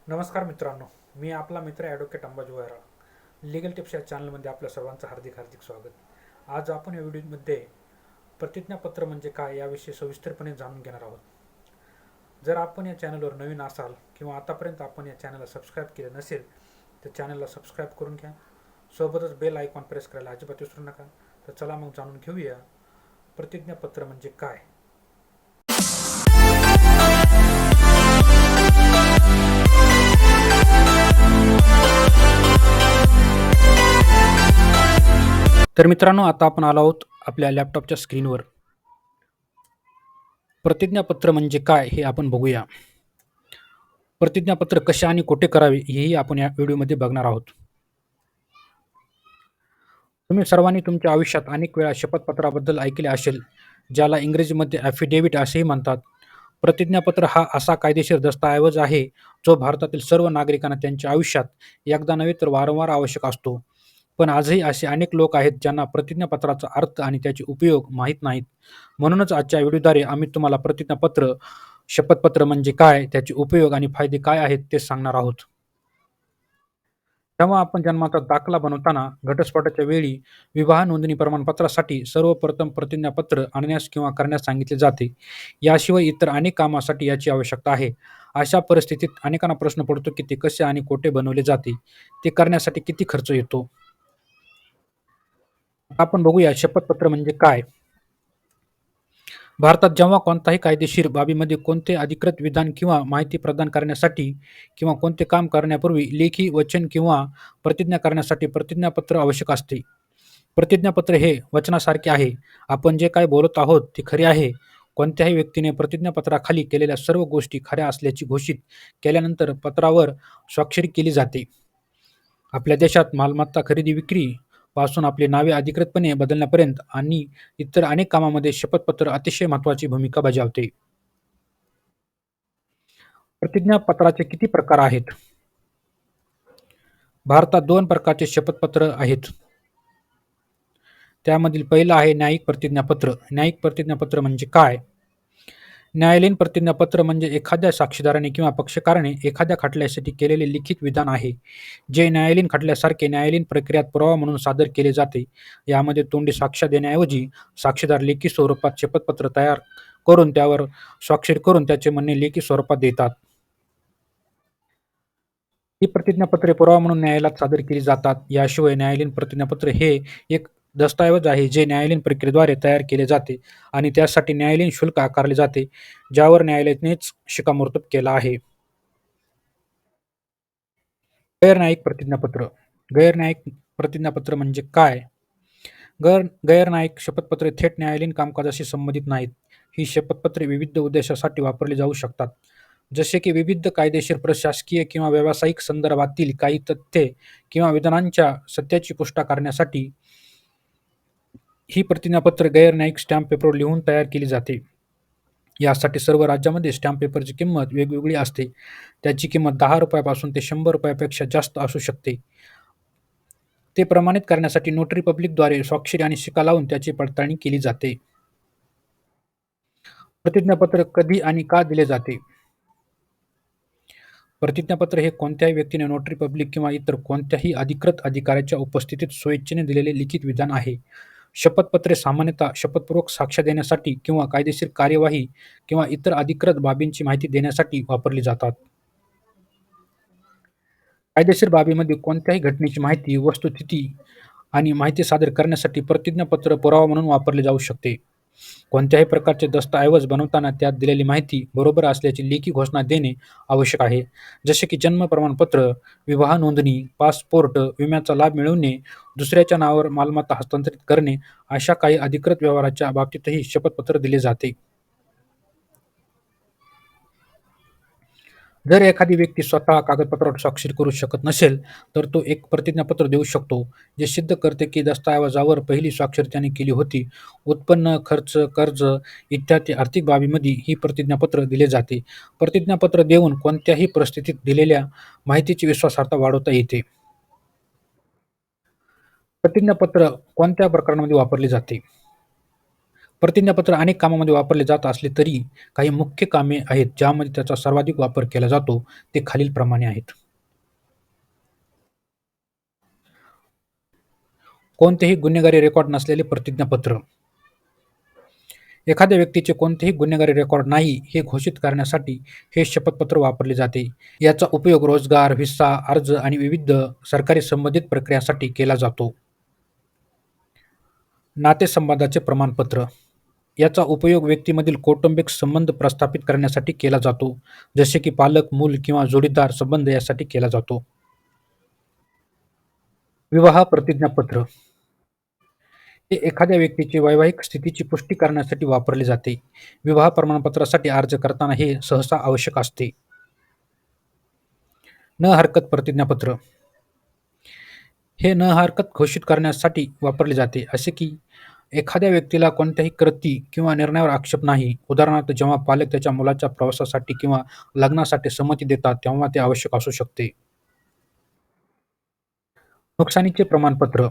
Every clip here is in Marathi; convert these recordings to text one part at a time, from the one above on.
नमस्कार मित्रांनो, मी आपला मित्र ॲडव्होकेट अंबाजी वैरा. लीगल टिप्स या चॅनलमध्ये आपल्या सर्वांचं हार्दिक हार्दिक स्वागत. आज आपण या व्हिडिओमध्ये प्रतिज्ञापत्र म्हणजे काय याविषयी सविस्तरपणे जाणून घेणार आहोत. जर आपण या चॅनलवर नवीन असाल किंवा आतापर्यंत आपण या चॅनलला सबस्क्राईब केले नसेल तर चॅनलला सबस्क्राईब करून घ्या. सोबतच बेल आयकॉन प्रेस करायला अजिबात विसरू नका. तर चला मग जाणून घेऊया प्रतिज्ञापत्र म्हणजे काय. तर मित्रांनो, आता आपण आलो आहोत आपल्या लॅपटॉपच्या स्क्रीनवर. प्रतिज्ञापत्र म्हणजे काय हे आपण बघूया. प्रतिज्ञापत्र कसे आणि कोठे करावे हेही आपण या व्हिडिओमध्ये बघणार आहोत. तुम्ही सर्वांनी तुमच्या आयुष्यात अनेक वेळा शपथपत्राबद्दल ऐकले असेल, ज्याला इंग्रजीमध्ये ॲफिडेव्हिट असेही म्हणतात. प्रतिज्ञापत्र हा असा कायदेशीर दस्तऐवज आहे, जो भारतातील सर्व नागरिकांना त्यांच्या आयुष्यात एकदा नव्हे तर वारंवार आवश्यक असतो. पण आजही असे अनेक लोक आहेत ज्यांना प्रतिज्ञापत्राचा अर्थ आणि त्याचे उपयोग माहीत नाहीत. म्हणूनच आजच्या व्हिडिओद्वारे आम्ही तुम्हाला प्रतिज्ञापत्र, शपथपत्र म्हणजे काय, त्याचे उपयोग आणि फायदे काय आहेत ते सांगणार आहोत. तेव्हा आपण जन्माचा दाखला बनवताना घटस्फोटाच्या वेळी विवाह नोंदणी प्रमाणपत्रासाठी सर्वप्रथम प्रतिज्ञापत्र आणण्यास किंवा करण्यास सांगितले जाते. याशिवाय इतर अनेक कामासाठी याची आवश्यकता आहे. अशा परिस्थितीत अनेकांना प्रश्न पडतो की ते कसे आणि कोठे बनवले जाते, ते करण्यासाठी किती खर्च येतो. आपण बघूया शपथपत्र म्हणजे काय. भारतात जेव्हा कोणत्याही कायदेशीर बाबीमध्ये कोणते अधिकृत विधान किंवा माहिती प्रदान करण्यासाठी किंवा कोणते काम करण्यापूर्वी लेखी वचन किंवा प्रतिज्ञा करण्यासाठी प्रतिज्ञापत्र आवश्यक असते. प्रतिज्ञापत्र हे वचनासारखे आहे. आपण जे काय बोलत आहोत ते खरे आहे. कोणत्याही व्यक्तीने प्रतिज्ञापत्राखाली केलेल्या सर्व गोष्टी खऱ्या असल्याची घोषित केल्यानंतर पत्रावर स्वाक्षरी केली जाते. आपल्या देशात मालमत्ता खरेदी विक्री पासून आपली नावे अधिकृतपणे बदलण्यापर्यंत आणि इतर अनेक कामांमध्ये शपथपत्र अतिशय महत्त्वाची भूमिका बजावते. प्रतिज्ञापत्राचे किती प्रकार आहेत? भारतात 2 प्रकारचे शपथपत्र आहेत. त्यामधील पहिलं आहे न्यायिक प्रतिज्ञापत्र. न्यायिक प्रतिज्ञापत्र म्हणजे काय? न्यायालयीन प्रतिज्ञापत्र म्हणजे एखाद्या साक्षीदाराने किंवा पक्षकाराने एखाद्या खटल्यासाठी केलेले लिखित विधान आहे, जे न्यायालयीन खटल्यासारखे न्यायालयीन प्रक्रियेत पुरावा म्हणून सादर केले जाते. यामध्ये तोंडी साक्ष देण्याऐवजी साक्षीदार लेखी स्वरूपात शपथपत्र तयार करून त्यावर स्वाक्षरी करून त्याचे म्हणणे लेखी स्वरूपात देतात. ही प्रतिज्ञापत्रे पुरावा म्हणून न्यायालयात सादर केली जातात. याशिवाय न्यायालयीन प्रतिज्ञापत्र हे एक दस्तऐवज आहे, जे न्यायालयीन प्रक्रियेद्वारे तयार केले जाते आणि त्यासाठी न्यायालयीन शुल्क आकारले जाते, ज्यावर न्यायालयानेच शिक्कामोर्तब केला आहे. गैरन्यायिक प्रतिज्ञापत्र. गैरन्यायिक प्रतिज्ञापत्र म्हणजे काय? गैरन्यायिक शपथपत्रे थेट न्यायालयीन कामकाजाशी संबंधित नाहीत. ही शपथपत्रे विविध उद्देशासाठी वापरली जाऊ शकतात, जसे की विविध कायदेशीर, प्रशासकीय किंवा व्यावसायिक संदर्भातील काही तथ्ये किंवा विधानांच्या सत्याची पुष्टी करण्यासाठी. ही प्रतिज्ञापत्रे गैरन्यायिक स्टॅम्प पेपरवर लिहून तयार केली जाते. यासाठी सर्व राज्यामध्ये स्टॅम्प पेपरची किंमत वेगवेगळी असते. त्याची किंमत ₹10 पासून ते ₹100 जास्त असू शकते. ते प्रमाणित करण्यासाठी नोटरी पब्लिकद्वारे स्वाक्षरी आणि शिक्का लावून त्याची पडताळणी केली जाते. प्रतिज्ञापत्र कधी आणि का दिले जाते? प्रतिज्ञापत्र हे कोणत्याही व्यक्तीने नोटरी पब्लिक किंवा इतर कोणत्याही अधिकृत अधिकाऱ्याच्या उपस्थितीत स्वेच्छेने दिलेले लिखित विधान आहे. शपथपत्रे सामान्यतः शपथपूर्वक साक्ष देण्यासाठी किंवा कायदेशीर कार्यवाही किंवा इतर अधिकृत बाबींची माहिती देण्यासाठी वापरली जातात. कायदेशीर बाबीमध्ये कोणत्याही घटनेची माहिती, वस्तुस्थिती आणि माहिती सादर करण्यासाठी प्रतिज्ञापत्र पुरावा म्हणून वापरले जाऊ शकते. कोणत्याही प्रकारचे दस्तऐवज बनवताना त्यात दिलेली माहिती बरोबर असल्याची लेखी घोषणा देणे आवश्यक आहे, जसे की जन्म प्रमाणपत्र, विवाह नोंदणी, पासपोर्ट, विम्याचा लाभ मिळवणे, दुसऱ्याच्या नावावर मालमत्ता हस्तांतरित करणे. अशा काही अधिकृत व्यवहाराच्या बाबतीतही शपथपत्र दिले जाते. जर एखादी व्यक्ती स्वतः कागदपत्रावर स्वाक्षरी करू शकत नसेल, तर तो एक प्रतिज्ञापत्र देऊ शकतो, जे सिद्ध करते की दस्तऐवजावर पहिली स्वाक्षरी त्याने केली होती. उत्पन्न, खर्च, कर्ज इत्यादी आर्थिक बाबींमध्ये ही प्रतिज्ञापत्र दिले जाते. प्रतिज्ञापत्र देऊन कोणत्याही परिस्थितीत दिलेल्या माहितीची विश्वासार्हता वाढवता येते. प्रतिज्ञापत्र कोणत्या प्रकरणांमध्ये वापरले जाते? प्रतिज्ञापत्र अनेक कामामध्ये वापरले जात असले तरी काही मुख्य कामे आहेत ज्यामध्ये त्याचा सर्वाधिक वापर केला जातो ते खालीलप्रमाणे आहेत. कोणतेही गुन्हेगारी रेकॉर्ड नसलेले प्रतिज्ञापत्र. एखाद्या व्यक्तीचे कोणतेही गुन्हेगारी रेकॉर्ड नाही हे घोषित करण्यासाठी हे शपथपत्र वापरले जाते. याचा उपयोग रोजगार, व्हिसा अर्ज आणि विविध सरकारी संबंधित प्रक्रियांसाठी केला जातो. नातेसंबंधाचे प्रमाणपत्र. याचा उपयोग व्यक्तीमधील कौटुंबिक संबंध प्रस्थापित करण्यासाठी केला जातो, जसे की पालक, मूल किंवा जोडीदार संबंध यासाठी केला जातो. विवाह प्रतिज्ञापत्र. हे एखाद्या व्यक्तीची वैवाहिक स्थितीची पुष्टी करण्यासाठी वापरले जाते. विवाह प्रमाणपत्रासाठी अर्ज करताना हे सहसा आवश्यक असते. न हरकत प्रतिज्ञापत्र. हे न हरकत घोषित करण्यासाठी वापरले जाते, असे की एखाद्या व्यक्तीला कोणत्याही कृती किंवा निर्णयावर आक्षेप नाही. उदाहरणार्थ, जेव्हा पालक त्याच्या मुलाच्या प्रवासासाठी किंवा लग्नासाठी संमती देतात, तेव्हा ते आवश्यक असू शकते. नुकसानीचे प्रमाणपत्र.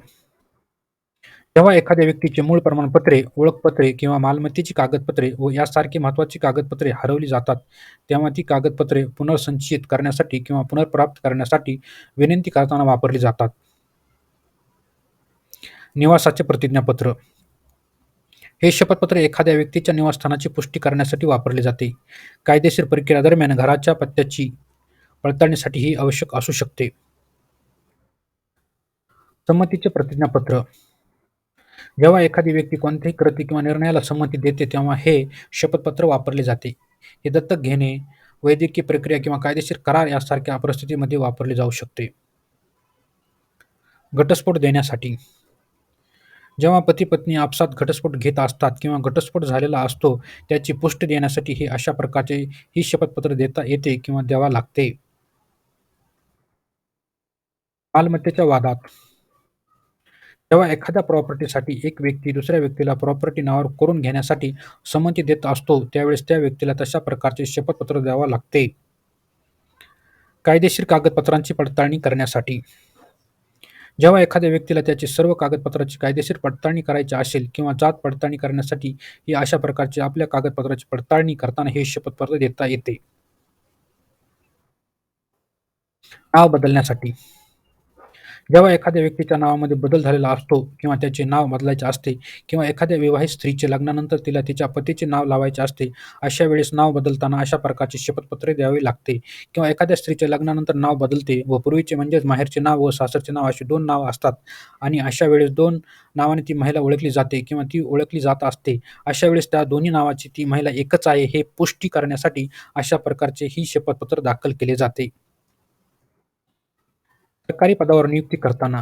जेव्हा एखाद्या व्यक्तीची मूळ प्रमाणपत्रे, ओळखपत्रे किंवा मालमत्तेची कागदपत्रे व यासारखी महत्त्वाची कागदपत्रे हरवली जातात, तेव्हा ती कागदपत्रे पुनर्संचयित करण्यासाठी किंवा पुनर्प्राप्त करण्यासाठी विनंती करताना वापरली जातात. निवासाचे प्रतिज्ञापत्र. हे शपथपत्र एखाद्या व्यक्तीच्या निवासस्थानाची पुष्टी करण्यासाठी वापरले जाते. कायदेशीर प्रक्रियेदरम्यान घराच्या पत्त्याची पडताळणीसाठी ही आवश्यक असू शकते. संमतीचे प्रतिज्ञापत्र. जेव्हा एखादी व्यक्ती कोणत्याही कृती किंवा निर्णयाला संमती देते, तेव्हा हे शपथपत्र वापरले जाते. हे दत्तक घेणे, वैद्यकीय प्रक्रिया किंवा कायदेशीर करार यासारख्या परिस्थितीमध्ये वापरले जाऊ शकते. घटस्फोट देण्यासाठी. जेव्हा पती-पत्नी आपसात घटस्फोट घेत असतात किंवा घटस्फोट झालेला असतो, त्याची पुष्टी देण्यासाठी हे अशा प्रकारचे ही शपथपत्र देता येते किंवा द्यावे लागते. मालमत्तेच्या वादात. जेव्हा एखाद्या प्रॉपर्टीसाठी एक व्यक्ती दुसऱ्या व्यक्तीला प्रॉपर्टी नावावर करून घेण्यासाठी संमती देत असतो, त्यावेळेस त्या व्यक्तीला तशा प्रकारचे शपथपत्र द्यावे लागते. कायदेशीर कागदपत्रांची पडताळणी करण्यासाठी. जेव्हा एखाद्या व्यक्तीला त्याची सर्व कागदपत्रांची कायदेशीर पडताळणी करायची असेल किंवा जात पडताळणी करण्यासाठी ही अशा प्रकारचे आपल्या कागदपत्राची पडताळणी करताना हे शपथपत्र देता येते. नाव बदलण्यासाठी. जेव्हा एखाद्या व्यक्तीच्या नावामध्ये बदल झालेला असतो किंवा त्याचे नाव बदलायचे असते किंवा एखाद्या विवाहित स्त्रीचे लग्नानंतर तिला तिच्या पतीचे नाव लावायचे असते, अशा वेळेस नाव बदलताना अशा प्रकारचे शपथपत्र द्यावे लागते. किंवा एखाद्या स्त्रीचे लग्नानंतर नाव बदलते व पूर्वीचे म्हणजेच माहेरचे नाव व सासरचे नाव अशी 2 नावं असतात आणि अशा वेळेस 2 नावाने ती महिला ओळखली जाते किंवा ती ओळखली जात असते. अशा वेळेस त्या दोन्ही नावाची ती महिला एकच आहे हे पुष्टी करण्यासाठी अशा प्रकारचे ही शपथपत्र दाखल केले जाते. सरकारी पदावर नियुक्ती करताना.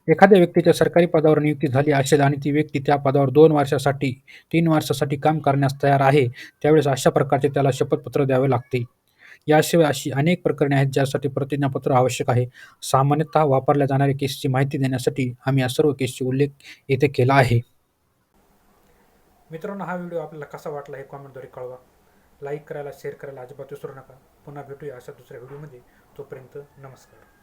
एखाद्या व्यक्तीच्या सरकारी पदावर नियुक्ती झाली असेल आणि ती व्यक्ती त्या पदावर 2 वर्षासाठी, 3 वर्षासाठी काम करण्यास तयार आहे, त्यावेळेस अशा प्रकारचे त्याला शपथपत्र द्यावे लागते. याशिवाय अशी अनेक प्रकरणे आहेत ज्यासाठी प्रतिज्ञापत्र आवश्यक आहे. सामान्यतः वापरल्या जाणाऱ्या केसची माहिती देण्यासाठी आम्ही या सर्व केसचा उल्लेख येथे केला आहे. मित्रांनो, हा व्हिडिओ आपल्याला कसा वाटला हे कॉमेंटद्वारे कळवा. लाईक करायला, शेअर करायला अजिबात विसरू नका. पुन्हा भेटूया अशा दुसऱ्या व्हिडिओमध्ये. तोपर्यंत नमस्कार.